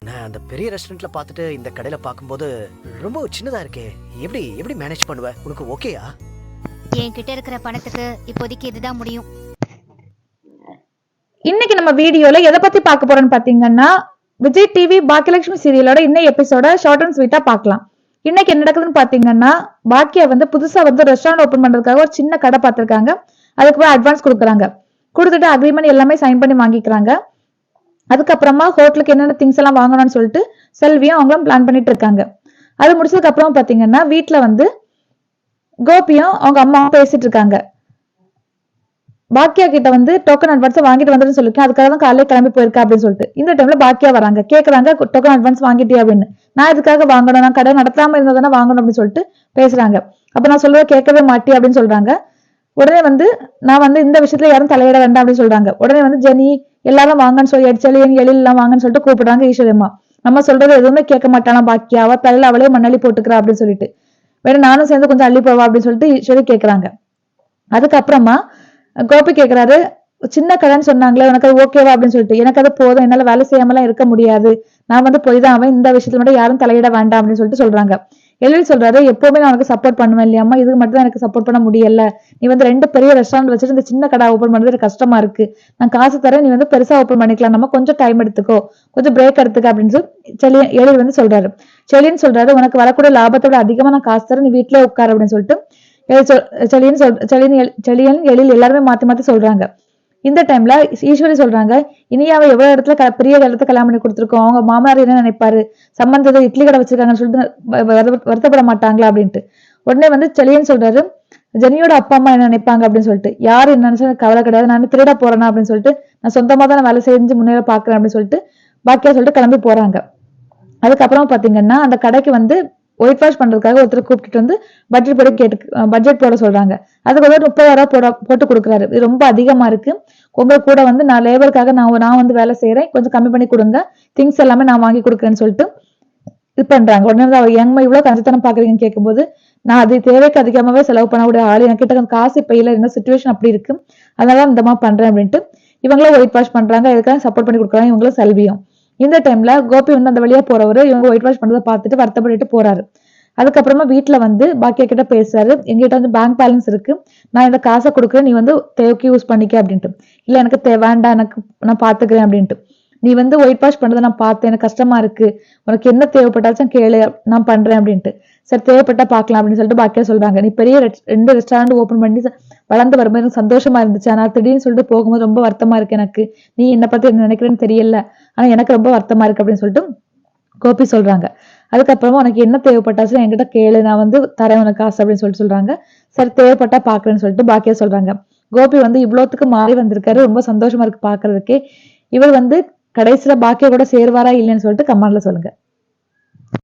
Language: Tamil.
உன்னை அந்த பெரிய ரெஸ்டாரண்ட்ல பார்த்துட்டு இந்த கடையில பார்க்கும்போது ரொம்ப சின்னதா இருக்கே. எப்படி எப்படி மேனேஜ் பண்ணுவ? உனக்கு ஓகேயா? என்கிட்ட இருக்கிற பணத்துக்கு இப்போதைக்கு இதுதான் முடியும். இன்னைக்கு நம்ம வீடியோல எதை பத்தி பார்க்க போறோம்னு பாத்தீங்கன்னா, விஜய் டிவி பாக்கியலட்சுமி சீரியலோட இன்னைக்கு எபிசோட ஷார்ட் அண்ட் ஸ்வீட்டா பார்க்கலாம். இன்னைக்கு என்ன நடக்குதுன்னு பாத்தீங்கன்னா, பாக்கியா புதுசா ரெஸ்டாரண்ட் ஓபன் பண்றதுக்காக ஒரு சின்ன கடை பார்த்திருக்காங்க. அதுக்கு போய் அட்வான்ஸ் கொடுக்குறாங்க. கொடுத்துட்டு அக்ரிமெண்ட் எல்லாமே சைன் பண்ணி வாங்கிக்கிறாங்க. அதுக்கப்புறமா ஹோட்டலுக்கு என்னென்ன திங்ஸ் எல்லாம் வாங்கணும்னு சொல்லிட்டு செல்வியும் அவங்களும் பிளான் பண்ணிட்டு இருக்காங்க. அது முடிச்சதுக்கு அப்புறம் பாத்தீங்கன்னா, வீட்டுல கோபியும் அவங்க அம்மாவும் பேசிட்டு இருக்காங்க. பாக்கியா கிட்ட டோக்கன் அட்வான்ஸ் வாங்கிட்டு வந்துன்னு சொல்லிருக்கேன், அதுக்காக தான் காலையில கிளம்பி போயிருக்கா அப்படின்னு சொல்லிட்டு இந்த டைம்ல பாக்கியா வராங்க. கேக்குறாங்க, டோக்கன் அட்வான்ஸ் வாங்கிட்டியா அப்படின்னு. நான் இதுக்காக வாங்கணும், நான் கடை நடத்தாம இருந்ததானே வாங்கணும் அப்படின்னு சொல்லிட்டு பேசுறாங்க. அப்ப நான் சொல்றத கேட்கவே மாட்டேன் அப்படின்னு சொல்றாங்க. உடனே நான் இந்த விஷயத்துல யாரும் தலையிட வேண்டாம் அப்படின்னு சொல்றாங்க. உடனே ஜெனி எல்லாரும் வாங்கன்னு சொல்லி செலியன் எழில் எல்லாம் வாங்கன்னு சொல்லிட்டு கூப்பிடுறாங்க ஈஸ்வரியம்மா. நம்ம சொல்றது எதுவுமே கேட்க மாட்டானா பாக்கியா, அவ தலையில அவளே மண்ணள்ளி போட்டுக்கிறா அப்படின்னு சொல்லிட்டு, வேற நானும் சேர்ந்து கொஞ்சம் அள்ளி போவா அப்படின்னு சொல்லிட்டு ஈஸ்வரி கேக்குறாங்க. அதுக்கப்புறமா கோபி கேக்குறாரு, சின்ன கடைன்னு சொன்னாங்களே உனக்கு அது ஓகேவா அப்படின்னு சொல்லிட்டு. எனக்கு அது போதும், என்னால வேலை செய்யாமலாம் இருக்க முடியாது, நான் போய் தான் அவன், இந்த விஷயத்துல மட்டும் யாரும் தலையிட வேண்டாம் அப்படின்னு சொல்லிட்டு சொல்றாங்க. எழில் சொல்றாரு, எப்பவுமே நான் உனக்கு சப்போர்ட் பண்ணுவேன் இல்லையாம்மா, இதுக்கு மட்டும் தான் எனக்கு சப்போர்ட் பண்ண முடியல. நீ ரெண்டு பெரிய ரெஸ்டாரண்ட் வச்சுட்டு இந்த சின்ன கடை ஓபன் பண்றது எனக்கு கஷ்டமா இருக்கு. நான் காசு தரேன், நீ பெருசா ஓபன் பண்ணிக்கலாம், நம்ம கொஞ்சம் டைம் எடுத்துக்கோ, கொஞ்சம் பிரேக் எடுத்துக்க அப்படின்னு சொல்லி எழில் சொல்றாரு. செலின்னு சொல்றாரு, உனக்கு வரக்கூடிய லாபத்தோட அதிகமா நான் காசு தரேன், நீ வீட்டுல உட்காரு அப்படின்னு சொல்லிட்டு செலியன் எழில் எல்லாருமே மாத்தி மாத்தி சொல்றாங்க. இந்த டைம்ல ஈஸ்வரி சொல்றாங்க, இனியாவை எவ்வளவு இடத்துல பெரிய இடத்துல கல்யாணம் பண்ணி கொடுத்துருக்கோம், அவங்க மாமனார் என்ன நினைப்பாரு, சம்பந்தத்தை இட்லி கடை வச்சிருக்காங்கன்னு சொல்லிட்டு வருத்தப்பட மாட்டாங்களா அப்படின்ட்டு. உடனே செலியன் சொல்றாரு, ஜெனியோட அப்பா அம்மா என்ன நினைப்பாங்க அப்படின்னு சொல்லிட்டு. யாரு என்ன நினைச்சா கவலை கிடையாது, நான் திருட போறேனா அப்படின்னு சொல்லிட்டு, நான் சொந்தமா தான் வேலை செஞ்சு முன்னேற பாக்குறேன் அப்படின்னு சொல்லிட்டு பாக்கியா சொல்லிட்டு கிளம்பி போறாங்க. அதுக்கப்புறம் பாத்தீங்கன்னா, அந்த கடைக்கு ஒயிட் வாஷ் பண்றதுக்காக ஒருத்தர் கூப்பிட்டு பட்ஜெட் போட சொல்றாங்க. அதுக்கு 30,000 போட்டு கொடுக்குறாரு. இது ரொம்ப அதிகமா இருக்கு, உங்க கூட நான் லேபருக்காக நான் வேலை செய்யறேன், கொஞ்சம் கம்மி பண்ணி கொடுங்க, திங்ஸ் எல்லாமே நான் வாங்கி கொடுக்குறேன்னு சொல்லிட்டு இது பண்றாங்க. உடனே எங்கம்மா இவ்வளவு கஞ்சத்தனம் பாக்குறீங்கன்னு கேட்கும்போது, நான் அது தேவைக்கு அதிகமாவே செலவு பண்ணக்கூடிய ஆளு, என்கிட்ட காசு இப்ப இல்ல, என்ன சிச்சுவேஷன் அப்படி இருக்கு, அதனால இந்த மாதிரி பண்றேன் அப்படின்ட்டு இவங்களும் ஒயிட் வாஷ் பண்றாங்க. இதுக்காக சப்போர்ட் பண்ணி கொடுக்குறாங்க இவங்களும் செல்வியும். இந்த டைம்ல கோபி அந்த வழியா போறவரு இவங்க ஒயிட் வாஷ் பண்றதை பார்த்துட்டு வருத்தப்பட்டு போறாரு. அதுக்கப்புறமா வீட்டுல பாக்கியா கிட்ட பேசுறாரு, எங்கிட்ட பேங்க் பேலன்ஸ் இருக்கு, நான் இந்த காசை கொடுக்குறேன், நீ தேவைக்கு யூஸ் பண்ணிக்க அப்படின்ட்டு. இல்ல எனக்கு வேண்டாம், எனக்கு நான் பாத்துக்கிறேன் அப்படின்ட்டு. நீ ஒயிட் வாஷ் பண்றதை நான் பார்த்தேன், எனக்கு கஷ்டமா இருக்கு, உனக்கு என்ன தேவைப்பட்டாச்சும் கேளு, நான் பண்றேன் அப்படின்ட்டு. சரி தேவைப்பட்டா பாக்கலாம் அப்படின்னு சொல்லிட்டு பாக்கியா சொல்றாங்க. நீ பெரிய 2 ரெஸ்டாரண்ட் ஓபன் பண்ணி வளர்ந்து வரும்போது எனக்கு சந்தோஷமா இருந்துச்சு, ஆனா திடீர்னு சொல்லிட்டு போகும்போது ரொம்ப வருத்தமா இருக்கு எனக்கு, நீ என்ன பத்தி என்ன நினைக்கிறேன்னு தெரியல, ஆனா எனக்கு ரொம்ப வருத்தமா இருக்கு அப்படின்னு சொல்லிட்டு கோபி சொல்றாங்க. அதுக்கப்புறமா உனக்கு என்ன தேவைப்பட்டாச்சும் என்கிட்ட கேளு, நான் தரேன் உனக்கு காசு அப்படின்னு சொல்லிட்டு சொல்றாங்க. சரி தேவைப்பட்டா பாக்குறேன்னு சொல்லிட்டு பாக்கியா சொல்றாங்க. கோபி இவ்வளவுத்துக்கு மாறி வந்திருக்காரு, ரொம்ப சந்தோஷமா இருக்கு பாக்குறதுக்கே. இவர் கடைசியில பாக்கியா கூட சேருவாரா இல்லைன்னு சொல்லிட்டு கமெண்ட்ல சொல்லுங்க.